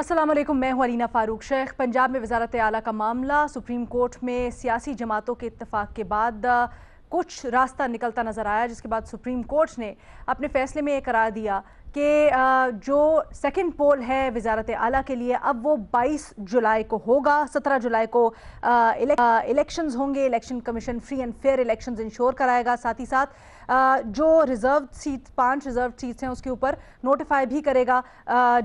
अस्सलाम वालेकुम, मैं हूं अलीना फारूक शेख। पंजाब में वज़ारत आला का मामला सुप्रीम कोर्ट में सियासी जमातों के इत्तेफाक के बाद कुछ रास्ता निकलता नज़र आया, जिसके बाद सुप्रीम कोर्ट ने अपने फैसले में ये करार दिया कि जो सेकंड पोल है वज़ारत आला के लिए अब वो 22 जुलाई को होगा। 17 जुलाई को इलेक्शंस होंगे। Election commission free and fair elections ensure कराएगा। साथ ही साथ जो रिजर्व सीट 5 रिजर्व सीट्स हैं उसके ऊपर नोटिफाई भी करेगा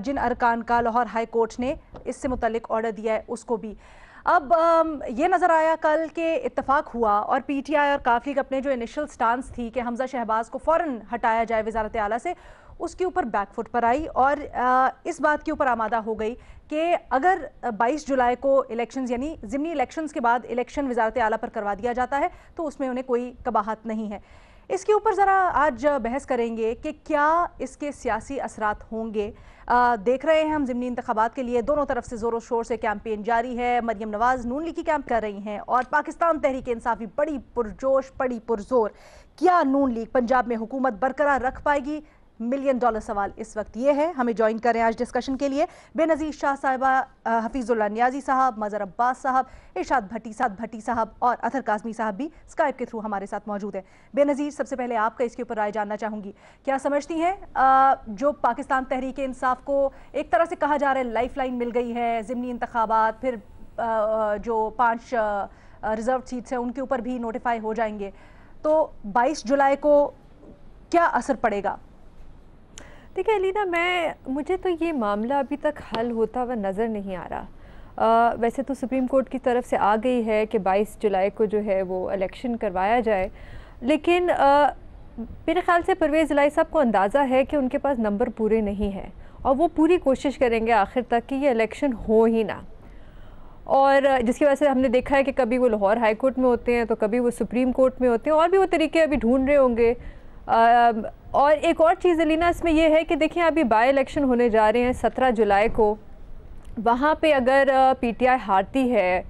जिन अरकान का लाहौर हाई कोर्ट ने इससे मुतल्लिक ऑर्डर दिया है उसको भी। अब ये नज़र आया कल के इत्तेफाक हुआ और पीटीआई और काफ लीग अपने जो इनिशियल स्टांस थी कि हमजा शहबाज को फ़ौरन हटाया जाए वज़ारत आला से, उसके ऊपर बैकफुट पर आई और इस बात के ऊपर आमादा हो गई कि अगर 22 जुलाई को इलेक्शंस यानी ज़िमनी इलेक्शंस के बाद इलेक्शन वज़ारत आला पर करवा दिया जाता है तो उसमें उन्हें कोई कबाहत नहीं है। इसके ऊपर ज़रा आज बहस करेंगे कि क्या इसके सियासी असरात होंगे। देख रहे हैं हम ज़िमनी इंतखाबात के लिए दोनों तरफ से ज़ोरों शोर से कैंपेन जारी है। मरियम नवाज़ नून लीग की कैंप कर रही हैं और पाकिस्तान तहरीक इंसाफ भी बड़ी पुरजोश बड़ी पुरजोर। क्या नून लीग पंजाब में हुकूमत बरकरार रख पाएगी? $1 मिलियन सवाल इस वक्त ये है। हमें ज्वाइन करें आज डिस्कशन के लिए बेनज़ीर शाह साहिबा, हफीजुल्लाह नियाजी साहब, मज़हर अब्बास साहब, इरशाद भट्टी साहब और अतहर काज़मी साहब भी स्काइप के थ्रू हमारे साथ मौजूद हैं। बेनज़ीर, सबसे पहले आपका इसके ऊपर राय जानना चाहूँगी। क्या समझती हैं जो पाकिस्तान तहरीक इंसाफ को एक तरह से कहा जा रहा है लाइफ लाइन मिल गई है, ज़िमनी इंतखाबात फिर जो 5 रिजर्व सीट्स हैं उनके ऊपर भी नोटिफाई हो जाएंगे, तो 22 जुलाई को क्या असर पड़ेगा? देखिए अलीना, मुझे तो ये मामला अभी तक हल होता हुआ नज़र नहीं आ रहा। वैसे तो सुप्रीम कोर्ट की तरफ से आ गई है कि 22 जुलाई को जो है वो इलेक्शन करवाया जाए, लेकिन मेरे ख़्याल से परवेज़ इलाही साहब को अंदाज़ा है कि उनके पास नंबर पूरे नहीं हैं और वो पूरी कोशिश करेंगे आखिर तक कि ये इलेक्शन हो ही ना। और जिसकी वजह से हमने देखा है कि कभी वो लाहौर हाई कोर्ट में होते हैं तो कभी वो सुप्रीम कोर्ट में होते हैं और भी वो तरीके अभी ढूंढ रहे होंगे। और एक और चीज़ अलीना इसमें यह है कि देखिए अभी बाई इलेक्शन होने जा रहे हैं 17 जुलाई को। वहाँ पे अगर पीटीआई हारती है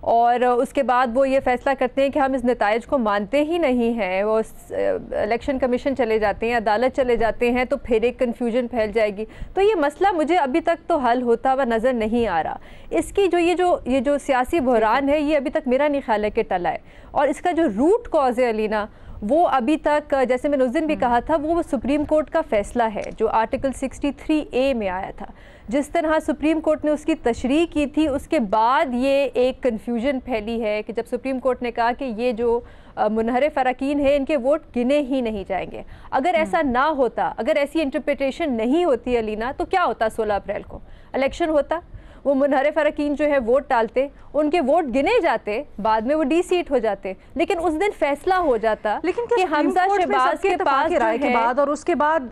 और उसके बाद वो ये फ़ैसला करते हैं कि हम इस नताइज को मानते ही नहीं हैं, वो इलेक्शन कमीशन चले जाते हैं, अदालत चले जाते हैं, तो फिर एक कन्फ्यूजन फैल जाएगी। तो ये मसला मुझे अभी तक तो हल होता हुआ नज़र नहीं आ रहा। इसकी ये जो सियासी बहरान है ये अभी तक मेरा नहीं ख्याल है कि टला है। और इसका जो रूट कॉज है अलीना, वो अभी तक जैसे मैंने उस दिन भी कहा था वो सुप्रीम कोर्ट का फ़ैसला है जो आर्टिकल 63A में आया था। जिस तरह सुप्रीम कोर्ट ने उसकी तशरीह की थी उसके बाद ये एक कन्फ्यूजन फैली है कि जब सुप्रीम कोर्ट ने कहा कि ये जो मुनहरिफ अरकान है इनके वोट गिने ही नहीं जाएंगे। अगर ऐसा ना होता, अगर ऐसी इंटरप्रिटेशन नहीं होती अलीना, तो क्या होता? 16 अप्रैल को इलेक्शन होता, वो मुनहरिफ अरकान जो है वोट डालते, उनके वोट गिने जाते, बाद में वो डी सीट हो जाते, लेकिन उस दिन फैसला हो जाता। लेकिन कि हमजा शहबाज के पास राय के बाद और उसके बाद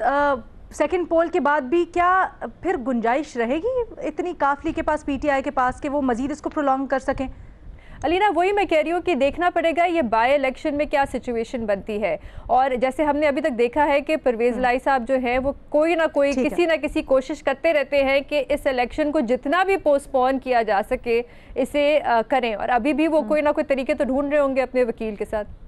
सेकंड पोल के बाद भी क्या फिर गुंजाइश रहेगी इतनी काफली के पास, पीटीआई के पास, कि वो मजीद इसको प्रोलॉन्ग कर सकें? अलीना, वही मैं कह रही हूँ कि देखना पड़ेगा ये बाय इलेक्शन में क्या सिचुएशन बनती है। और जैसे हमने अभी तक देखा है कि परवेज़ इलाही साहब जो है वो कोई ना कोई किसी ना किसी कोशिश करते रहते हैं कि इस इलेक्शन को जितना भी पोस्टपोन किया जा सके इसे करें, और अभी भी वो कोई ना कोई तरीके तो ढूंढ रहे होंगे अपने वकील के साथ।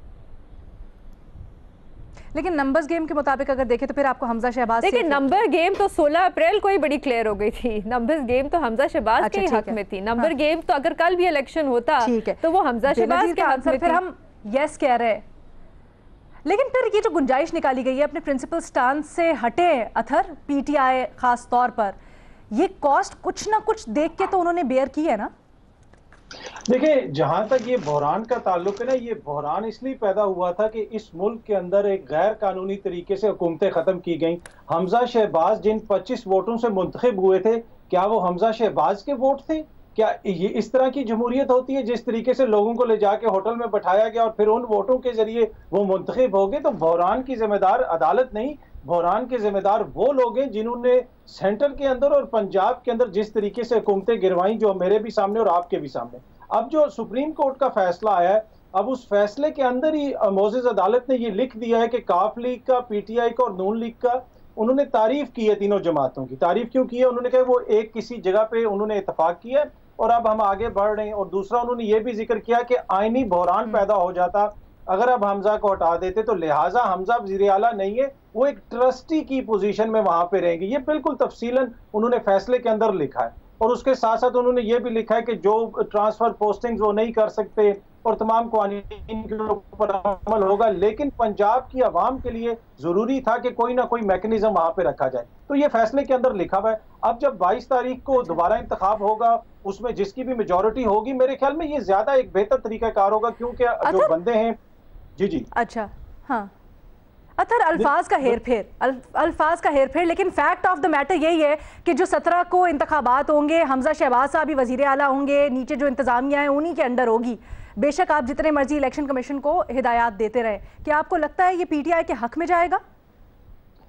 लेकिन नंबर्स गेम के मुताबिक अगर देखें तो फिर आपको हमजा शहबाज, देखिए नंबर गेम तो 16 अप्रैल को ही बड़ी क्लियर हो गई थी। नंबर्स गेम तो हमजा शहबाज के हक में थी। नंबर गेम तो अगर कल भी इलेक्शन होता तो वो हमजा शहबाज के हक में। फिर हम यस कह रहे हैं, लेकिन फिर ये जो गुंजाइश निकाली गई है अपने प्रिंसिपल स्टांस से हटे अथर, पीटीआई खास तौर पर, ये कॉस्ट कुछ ना कुछ देख के तो उन्होंने बेयर की है ना? देखिए, जहां तक ये बहरान का ताल्लुक है ना, ये बहरान इसलिए पैदा हुआ था कि इस मुल्क के अंदर एक गैर कानूनी तरीके से हुकूमतें खत्म की गई। हमजा शहबाज जिन 25 वोटों से मुंतखब हुए थे, क्या वो हमजा शहबाज के वोट थे? क्या ये इस तरह की जमहूरियत होती है जिस तरीके से लोगों को ले जाके होटल में बैठाया गया और फिर उन वोटों के जरिए वो मुंतखब हो गए? तो बहरान की जिम्मेदार अदालत नहीं, बहरान के जिम्मेदार वो लोग हैं जिन्होंने सेंटर के अंदर और पंजाब के अंदर जिस तरीके से हुकूमतें गिरवाई, जो मेरे भी सामने और आपके भी सामने। अब जो सुप्रीम कोर्ट का फैसला आया है, अब उस फैसले के अंदर ही मोअज़्ज़िज़ अदालत ने ये लिख दिया है कि काफ लीग का, पीटीआई का और नून लीग का उन्होंने तारीफ की है। तीनों जमातों की तारीफ क्यों की है? उन्होंने कहा वो एक किसी जगह पे उन्होंने इतफाक किया है और अब हम आगे बढ़ रहे हैं। और दूसरा उन्होंने ये भी जिक्र किया कि आईनी बहरान पैदा हो जाता अगर अब हमजा को हटा देते, तो लिहाजा हमजा वज़ीर आला नहीं है, वो एक ट्रस्टी की पोजीशन में वहां पे रहेंगे। ये बिल्कुल तफसीलन उन्होंने फैसले के अंदर लिखा है। और उसके साथ साथ उन्होंने ये भी लिखा है कि जो ट्रांसफर पोस्टिंग्स वो नहीं कर सकते और तमाम क्वारंटीन के ऊपर अमल होगा, लेकिन पंजाब की आवाम के लिए जरूरी था कि कोई ना कोई मैकेनिज्म वहां पे रखा जाए। तो ये फैसले के अंदर लिखा हुआ है। अब जब 22 तारीख को दोबारा इंतखाब होगा, उसमें जिसकी भी मेजोरिटी होगी, मेरे ख्याल में ये ज्यादा एक बेहतर तरीकाकार होगा, क्योंकि जो बंदे हैं जी अच्छा हाँ अतर अल्फाज का हेरफेर, लेकिन फैक्ट ऑफ द मैटर यही है कि जो 17 को इंतखाबात होंगे, हमजा शहबाज साहब भी वजीर आला होंगे, नीचे जो इंतजामिया है उन्हीं के अंडर होगी। बेशक आप जितने मर्जी इलेक्शन कमीशन को हिदायत देते रहे, क्या आपको लगता है ये पीटीआई के हक में जाएगा?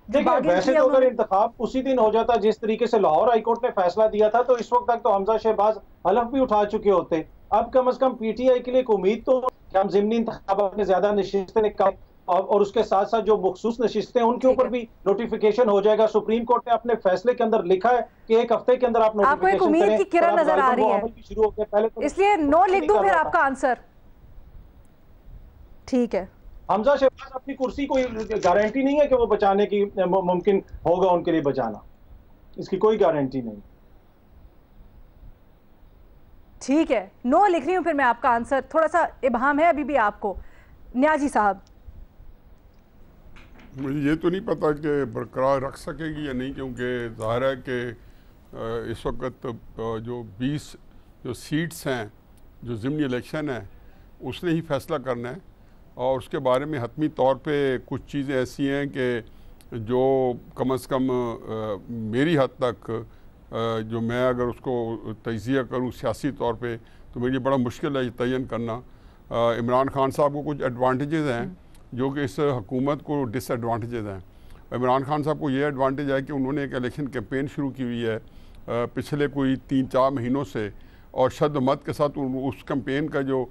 देखिए, वैसे तो अगर इंतखाब उसी दिन हो जाता जिस तरीके से लाहौर हाईकोर्ट ने फैसला दिया था, तो इस वक्त तक तो हमजा शहबाज हलफ भी उठा चुके होते। अब कम से कम पीटीआई के लिए एक उम्मीद तो कि हम ज़िमनी इंतखाबात में ज्यादा नशिस्तें निकालें और उसके साथ साथ जो मखसूस नशिस्तें उनके ऊपर भी नोटिफिकेशन हो जाएगा। सुप्रीम कोर्ट ने अपने फैसले के अंदर लिखा है कि एक हफ्ते के अंदर आप नोटिफिकेशन आपको एक उम्मीद की किरण नजर आ रही है, शुरू हो गया पहले तो, इसलिए नो लिख दूं फिर आपका आंसर। ठीक है, हमजा शहबाज अपनी कुर्सी कोई गारंटी नहीं है कि वो बचाने की मुमकिन होगा उनके लिए बचाना, इसकी कोई गारंटी नहीं। ठीक है, नो लिख रही हूं फिर मैं आपका आंसर। थोड़ा सा इबहम है अभी भी आपको। न्याजी साहब, मुझे ये तो नहीं पता कि बरकरार रख सकेगी या नहीं, क्योंकि ज़ाहिर है कि इस वक्त जो 20 जो सीट्स हैं, जो ज़िमनी इलेक्शन है, उसने ही फैसला करना है और उसके बारे में हतमी तौर पे कुछ चीज़ें ऐसी हैं कि जो कम से कम मेरी हद तक जो मैं अगर उसको तजिया करूँ सियासी तौर पे, तो मेरे लिए बड़ा मुश्किल है ये तयन करना। इमरान खान साहब को कुछ एडवांटेजेस हैं जो कि इस हुकूमत को डिसएडवांटेजेस हैं। इमरान खान साहब को ये एडवांटेज है कि उन्होंने एक इलेक्शन कैंपेन शुरू की हुई है पिछले कोई 3-4 महीनों से, और शद मत के साथ उस कैंपेन का जो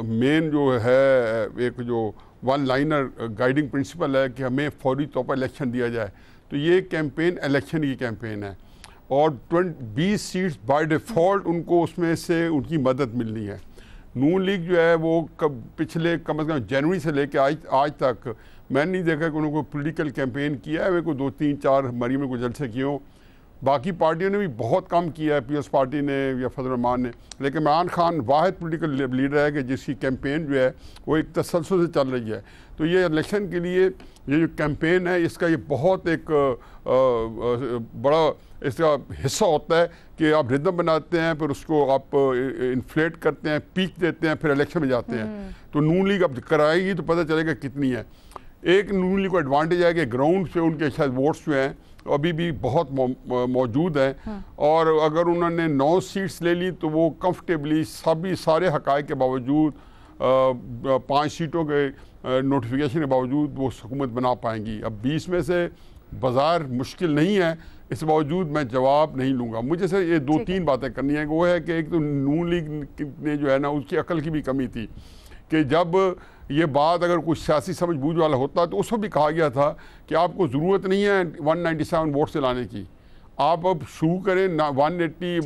मेन जो है एक जो वन लाइनर गाइडिंग प्रिंसिपल है कि हमें फौरी तौर पर इलेक्शन दिया जाए। तो ये कैंपेन इलेक्शन की कैंपेन है और 20 सीट्स बाय डिफ़ॉल्ट उनको उसमें से उनकी मदद मिलनी है। नून लीग जो है वो पिछले कम से कम जनवरी से लेकर आज तक मैंने नहीं देखा कि उन्होंने कोई पोलिटिकल कैंपेन किया है। वे को 2-3-4 मरी में कोई जलसे किए हों। बाकी पार्टियों ने भी बहुत कम किया है, पीएस पार्टी ने या फजल रहमान ने, लेकिन इमरान खान वाहिद पोलिटिकल लीडर है कि जिसकी कैंपेन जो है वो एक तसलसल से चल रही है। तो ये इलेक्शन के लिए ये जो कैंपेन है इसका ये बहुत एक बड़ा इसका हिस्सा होता है कि आप रिदम बनाते हैं, फिर उसको आप इन्फ्लेट करते हैं, पीक देते हैं, फिर इलेक्शन में जाते हैं। तो नून लीग अब कराएगी तो पता चलेगा कितनी है। एक नून लीग को एडवांटेज है कि ग्राउंड पे उनके शायद वोट्स जो हैं अभी भी बहुत मौजूद हैं और अगर उन्होंने 9 सीट्स ले ली तो वो कंफर्टेबली सारे हक़ाइक़ के बावजूद 5 सीटों के नोटिफिकेशन के बावजूद वो हुकूमत बना पाएंगी। अब 20 में से बाज़ार मुश्किल नहीं है, इस बावजूद मैं जवाब नहीं लूँगा। मुझे सर ये 2-3 बातें करनी है। वो है कि एक तो नून लीग ने जो है ना उसकी अकल की भी कमी थी कि जब ये बात अगर कुछ सियासी समझ बूझ वाला होता तो उसमें भी कहा गया था कि आपको ज़रूरत नहीं है 197 वोट से लाने की, आप अब शुरू करें 180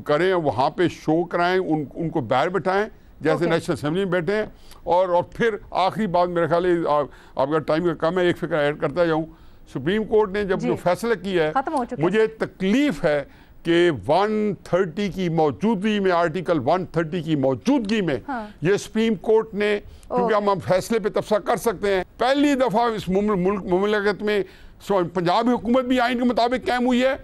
करें, वहाँ पे शो कराएं, उनको बाहर बैठाएं जैसे नेशनल असेंबली में बैठे हैं और फिर आखिरी बात मेरे ख्याल है आपका टाइम का कम है, एक फिक्र ऐड करता जाऊँ। सुप्रीम कोर्ट ने जब जो फैसला किया है मुझे तकलीफ है कि 130 की मौजूदगी में, आर्टिकल 130 की मौजूदगी में ये सुप्रीम कोर्ट ने, क्योंकि हम फैसले पे तबसरा कर सकते हैं, पहली दफ़ा इस मुमलकत में पंजाब हुकूमत भी आइन के मुताबिक कायम हुई है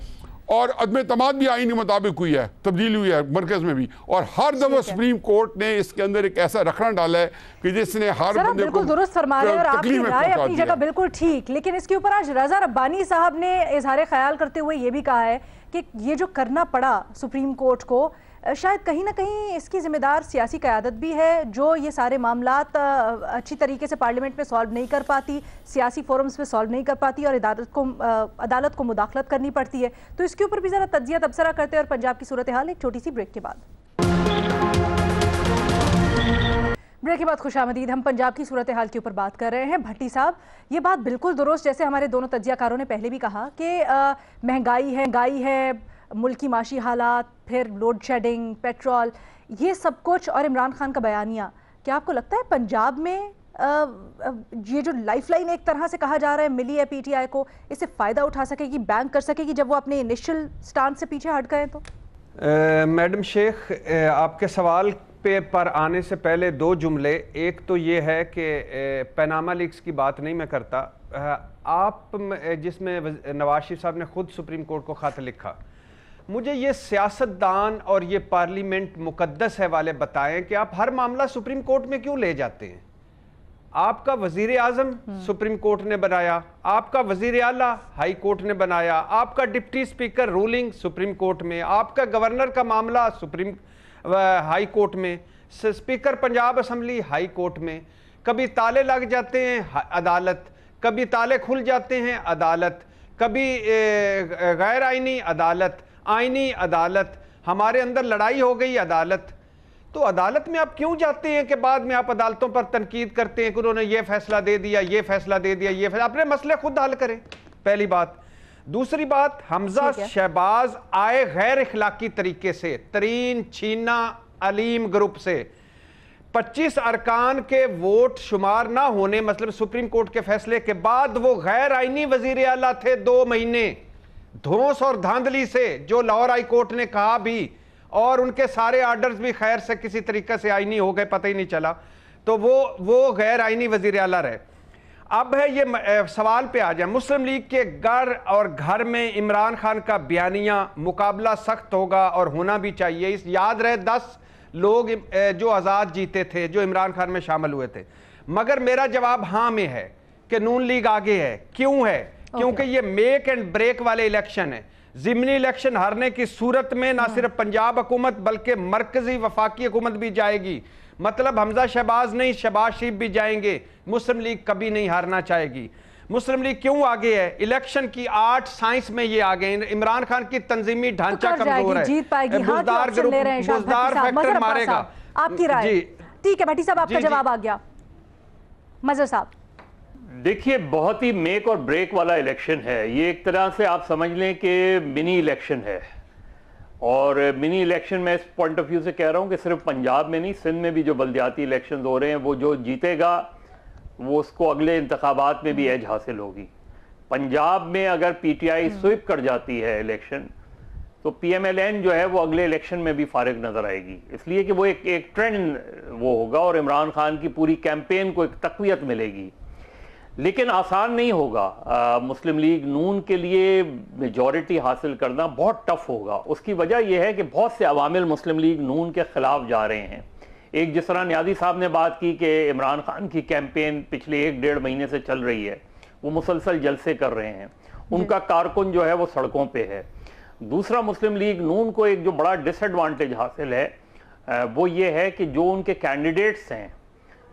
और अदम तमाद भी आइन के मुताबिक हुई है, तब्दीली हुई है मरकज़ में भी। और हर दफ़ा सुप्रीम कोर्ट ने इसके अंदर एक ऐसा रखना डाला है कि जिसने हर बंदे को दुरुस्त फरमा रहे हैं और आपकी राय अपनी जगह बिल्कुल ठीक। लेकिन इसके ऊपर आज रज़ा रब्बानी साहब ने इज़हार ख्याल करते हुए ये भी कहा है कि ये जो करना पड़ा सुप्रीम कोर्ट को, शायद कहीं ना कहीं इसकी जिम्मेदार सियासी क़यादत भी है जो ये सारे मामलात अच्छी तरीके से पार्लियामेंट में सॉल्व नहीं कर पाती, सियासी फोरम्स में सॉल्व नहीं कर पाती और अदालत को मुदाखलत करनी पड़ती है। तो इसके ऊपर भी ज़रा तज्जिया तबसरा करते हैं और पंजाब की सूरत हाल एक छोटी सी ब्रेक के बाद। ब्रेक के बाद खुशामदीद। हम पंजाब की सूरत हाल के ऊपर बात कर रहे हैं। भट्टी साहब, ये बात बिल्कुल दुरुस्त, जैसे हमारे दोनों तज्जियाकारों ने पहले भी कहा कि महंगाई है, मुल्क की माशी हालात, फिर लोड शेडिंग, पेट्रोल, ये सब कुछ और इमरान खान का बयानिया, क्या आपको लगता है पंजाब में ये जो लाइफलाइन एक तरह से कहा जा रहा है मिली है पीटीआई को, इससे फ़ायदा उठा सकेगी, बैंक कर सकेगी जब वो अपने इनिशियल स्टांस से पीछे हट गए? तो मैडम शेख, आपके सवाल पर आने से पहले दो जुमले। एक तो ये है कि पनामा लीक्स की बात नहीं मैं करता, आप जिसमें नवाज शरीफ साहब ने खुद सुप्रीम कोर्ट को खत लिखा, मुझे ये सियासतदान और ये पार्लियामेंट मुकद्दस है वाले बताएं कि आप हर मामला सुप्रीम कोर्ट में क्यों ले जाते हैं। आपका वजीर आजम सुप्रीम कोर्ट ने बनाया, आपका वजीर आला हाई कोर्ट ने बनाया, आपका deputy speaker ruling supreme court में, आपका गवर्नर का मामला सुप्रीम हाई कोर्ट में, speaker Punjab assembly high court में। कभी ताले लग जाते हैं अदालत, कभी ताले खुल जाते हैं अदालत, कभी गैर आइनी अदालत, आइनी अदालत, हमारे अंदर लड़ाई हो गई अदालत। तो अदालत में आप क्यों जाते हैं कि बाद में आप अदालतों पर तनकीद करते हैं कि उन्होंने ये फैसला दे दिया, ये फैसला दे दिया, ये फैसला। अपने मसले खुद हल करें, पहली बात। दूसरी बात, हमजा शहबाज आए गैर इखलाकी तरीके से तरीन छीना अलीम ग्रुप से 25 अरकान के वोट शुमार ना होने, मतलब सुप्रीम कोर्ट के फैसले के बाद वो गैर आईनी वजीर आला थे 2 महीने, धौंस और धांधली से, जो लाहौर हाई कोर्ट ने कहा भी, और उनके सारे आर्डर्स भी खैर से किसी तरीके से आईनी हो गए, पता ही नहीं चला। तो वो गैर आईनी वजीर आला रहे। अब है ये सवाल पे आ जाए, मुस्लिम लीग के घर में इमरान खान का बयानिया, मुकाबला सख्त होगा और होना भी चाहिए। इस याद रहे 10 लोग जो आज़ाद जीते थे, जो इमरान खान में शामिल हुए थे। मगर मेरा जवाब हाँ में है कि नून लीग आगे है। क्यों है? क्योंकि ये मेक एंड ब्रेक वाले इलेक्शन है। ज़िमनी इलेक्शन हारने की सूरत में ना सिर्फ पंजाब हुकूमत बल्कि मरकजी वफाकी हुकूमत भी जाएगी। मतलब हमजा शहबाज नहीं, शहबाज शरीफ भी जाएंगे। मुस्लिम लीग कभी नहीं हारना चाहेगी। मुस्लिम लीग क्यों आगे है? इलेक्शन की आर्ट साइंस में ये आगे। इमरान खान की तंजीमी ढांचा कमजोर है, जीत पाएगी। बुजदार ग्रुप, बुजदार फैक्टर मारेगा। आपकी राय? ठीक है भट्टी साहब, आपका जवाब आ गया। मजहर साहब, देखिए, बहुत ही मेक और ब्रेक वाला इलेक्शन है ये। एक तरह से आप समझ लें कि मिनी इलेक्शन है। और मिनी इलेक्शन मैं इस पॉइंट ऑफ व्यू से कह रहा हूं कि सिर्फ पंजाब में नहीं, सिंध में भी जो बल्दियाती इलेक्शन हो रहे हैं, वो जो जीतेगा वो उसको अगले इंतखाबात में भी एज हासिल होगी। पंजाब में अगर पीटीआई स्वीप कर जाती है इलेक्शन, तो पीएमएलएन जो है वो अगले इलेक्शन में भी फारिग नजर आएगी, इसलिए कि वो एक ट्रेंड वो होगा और इमरान खान की पूरी कैंपेन को एक तक़वियत मिलेगी। लेकिन आसान नहीं होगा। मुस्लिम लीग नून के लिए मेजॉरिटी हासिल करना बहुत टफ होगा। उसकी वजह यह है कि बहुत से अवामिल मुस्लिम लीग नून के खिलाफ जा रहे हैं। एक जिस तरह न्याजी साहब ने बात की कि इमरान खान की कैंपेन पिछले 1-1.5 महीने से चल रही है, वो मुसलसल जलसे कर रहे हैं, उनका कारकुन जो है वो सड़कों पे है। दूसरा, मुस्लिम लीग नून को एक जो बड़ा डिसएडवांटेज हासिल है वो ये है कि जो उनके कैंडिडेट्स हैं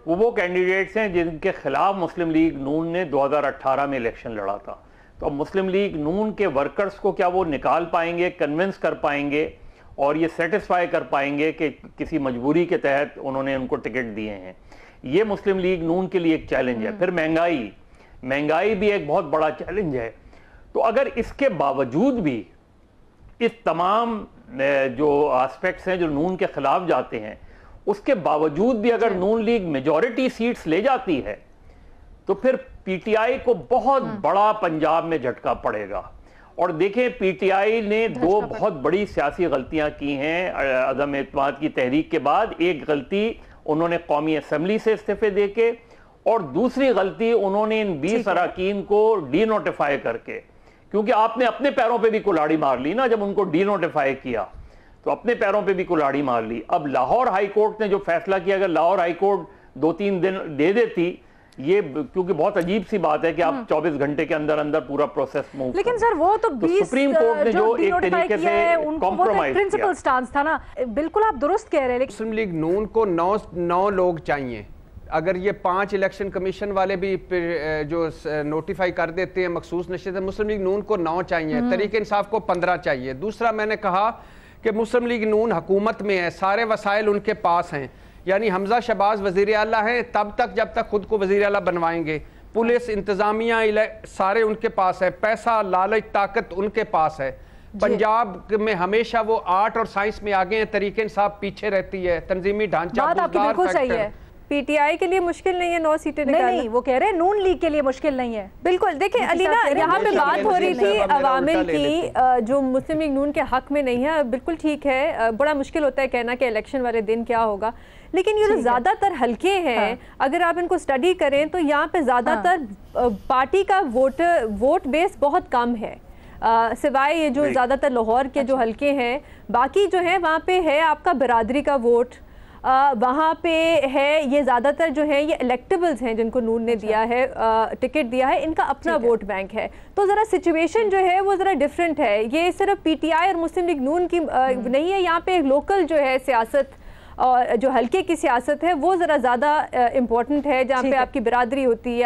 वो कैंडिडेट्स हैं जिनके खिलाफ मुस्लिम लीग नून ने 2018 में इलेक्शन लड़ा था। तो अब मुस्लिम लीग नून के वर्कर्स को क्या वो निकाल पाएंगे, कन्विंस कर पाएंगे और ये सेटिस्फाई कर पाएंगे कि किसी मजबूरी के तहत उन्होंने उनको टिकट दिए हैं? ये मुस्लिम लीग नून के लिए एक चैलेंज है। फिर महंगाई भी एक बहुत बड़ा चैलेंज है। तो अगर इसके बावजूद भी इस तमाम जो एस्पेक्ट्स हैं जो नून के खिलाफ जाते हैं, उसके बावजूद भी अगर नून लीग मेजॉरिटी सीट्स ले जाती है तो फिर पीटीआई को बहुत बड़ा पंजाब में झटका पड़ेगा। और देखें, पीटीआई ने 2 बहुत बड़ी सियासी गलतियां की हैं अदम एतमाद की तहरीक के बाद। एक गलती उन्होंने कौमी असम्बली से इस्तीफे देके, और दूसरी गलती उन्होंने इन 20 अरकान को डी नोटिफाई करके, क्योंकि आपने अपने पैरों पे भी कुल्हाड़ी मार ली ना जब उनको डी नोटिफाई किया, तो अपने पैरों पे भी कुल्हाड़ी मार ली। अब लाहौर हाई कोर्ट ने जो फैसला किया, अगर लाहौर हाई कोर्ट 2-3 दिन दे देती, ये क्योंकि बहुत अजीब सी बात है कि आप 24 घंटे के अंदर अंदर पूरा प्रोसेस मूव, लेकिन सर वो तो 20 सुप्रीम कोर्ट ने जो एक तरीके से कॉम्प्रोमाइज किया, प्रिंसिपल स्टांस था ना। बिल्कुल आप दुरुस्त कह रहे हैं। मुस्लिम लीग नून को 9 लोग चाहिए। अगर ये 5 इलेक्शन कमीशन वाले भी जो नोटिफाई कर देते हैं मखसूस नशस्त, मुस्लिम लीग नून को 9 चाहिए, तरीके इंसाफ को 15 चाहिए। दूसरा, मैंने कहा कि मुस्लिम लीग नून हुकूमत में है, सारे वसाइल उनके पास हैं, यानी हमजा शहबाज वजीर आला हैं तब तक जब तक खुद को वजीर आला बनवाएंगे। पुलिस, इंतजामिया सारे उनके पास है, पैसा, लालच, ताकत उनके पास है। पंजाब में हमेशा वो आर्ट और साइंस में आगे हैं, तरीके इंसाफ पीछे रहती है, तंजीमी ढांचा, बात आपकी बिल्कुल सही है। पीटीआई के लिए मुश्किल नहीं है 9 सीटें निकालना। नहीं, वो कह रहे हैं नून लीग के लिए मुश्किल नहीं है। बिल्कुल, देखिए अलीना, यहाँ पे बात हो रही थी अवामिल की जो मुस्लिम लीग नून के हक में नहीं है। बिल्कुल ठीक है, बड़ा मुश्किल होता है कहना कि इलेक्शन वाले दिन क्या होगा, लेकिन ये जो ज़्यादातर हल्के हैं अगर आप इनको स्टडी करें तो यहाँ पे ज़्यादातर पार्टी का वोट बेस बहुत कम है, सिवाय ये जो ज़्यादातर लाहौर के जो हल्के हैं, बाकी जो है वहाँ पे है आपका बिरादरी का वोट, वहाँ पे है ये ज़्यादातर जो है ये इलेक्टेबल्स हैं जिनको नून ने दिया है, टिकट दिया है, इनका अपना वोट बैंक है। तो ज़रा सिचुएशन जो है वो ज़रा डिफरेंट है, ये सिर्फ पीटीआई और मुस्लिम लीग नून की नहीं है, यहाँ पे लोकल जो है सियासत और जो हल्के की सियासत है वो ज़रा ज़्यादा इम्पोर्टेंट है, जहाँ पे आपकी बिरादरी होती है,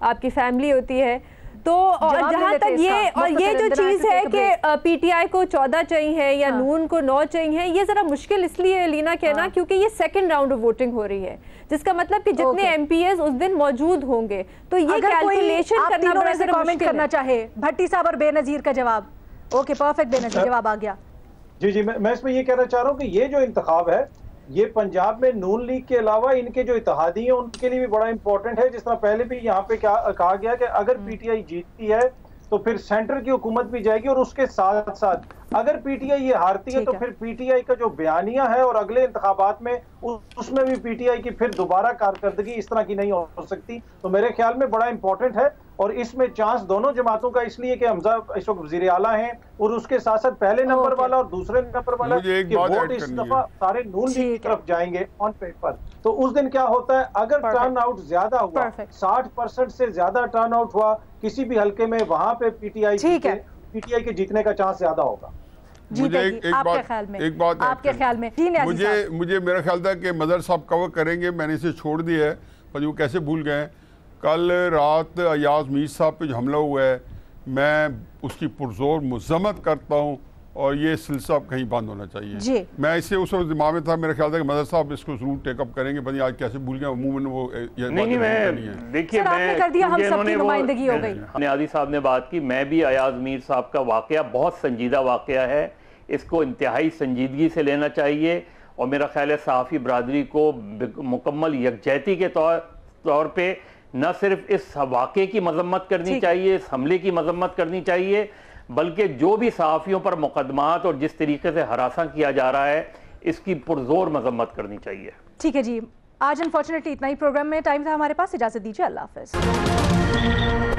आपकी फैमिली होती है। तो और जहाँ तक ये जो चीज़ है कि पीटीआई को 14 चाहिए या नून को 9 चाहिए, ये ज़रा मुश्किल इसलिए लीना कहना क्योंकि ये सेकंड राउंड ऑफ वोटिंग हो रही है, जिसका मतलब कि जितने एमपीएस उस दिन मौजूद होंगे, तो ये कैलकुलेशन करना बड़ा ज़रा मुश्किल करना चाहे। भट्टी साहब और बेनज़ीर का जवाब। ओके, परफेक्ट, बेनज़ीर जवाब आ गया। जी, मैं इसमें ये कहना चाह रहा हूँ कि ये जो इंतखाब है ये पंजाब में नून लीग के अलावा इनके जो इत्तेहादी हैं उनके लिए भी बड़ा इंपॉर्टेंट है। जिस तरह पहले भी यहाँ पे क्या कहा गया कि अगर पीटीआई जीतती है तो फिर सेंटर की हुकूमत भी जाएगी, और उसके साथ साथ अगर पीटीआई ये हारती है तो फिर पीटीआई का जो बयानिया है और अगले इंतखाबात में उसमें भी पीटीआई की फिर दोबारा कारकर्दगी इस तरह की नहीं हो सकती। तो मेरे ख्याल में बड़ा इंपॉर्टेंट है, और इसमें चांस दोनों जमातों का इसलिए कि हमजा इस वक्त वजीर आला हैं और उसके साथ साथ पहले नंबर वाला और दूसरे नंबर वाला कि वोट इस दफा सारे नून लीग की तरफ जाएंगे ऑन पेपर। तो उस दिन क्या होता है, अगर टर्न आउट ज्यादा हुआ, 60% से ज्यादा टर्न आउट हुआ किसी भी हल्के में, वहां पे पीटीआई के जीतने का चांस ज्यादा होगा। मुझे एक बात आपके ख्याल में मुझे मेरा ख्याल था कि मदर साहब कवर करेंगे, मैंने इसे छोड़ दिया है, पर वो कैसे भूल गए। कल रात अयाज मीर साहब पे जो हमला हुआ है, मैं उसकी पुरजोर मज़म्मत करता हूँ, और ये सिलसिला कहीं बंद होना चाहिए। मैं इसे उस वक्त दिमाग में था, मेरा ख्याल था कि मदर साहब इसको जरूर टेकअप करेंगे, पता नहीं आज कैसे भूल गए। अमूमन वो देखिए आदि साहब ने बात की, मैं भी अयाज मीर साहब का वाकया बहुत संजीदा वाकया है, इसको इंतहाई संजीदगी से लेना चाहिए, और मेरा ख्याल है सहाफ़ी बरादरी को मुकम्मल यकजहती के तौर पे न सिर्फ इस वाक़े की मजम्मत करनी चाहिए, इस हमले की मजम्मत करनी चाहिए, बल्कि जो भी सहाफ़ियों पर मुकदमात और जिस तरीके से हरासा किया जा रहा है इसकी पुरजोर मजम्मत करनी चाहिए। ठीक है जी, आज अनफॉर्चुनेटली इतना ही प्रोग्राम में टाइम था हमारे पास। इजाज़त दीजिए, अल्लाह हाफ़िज़।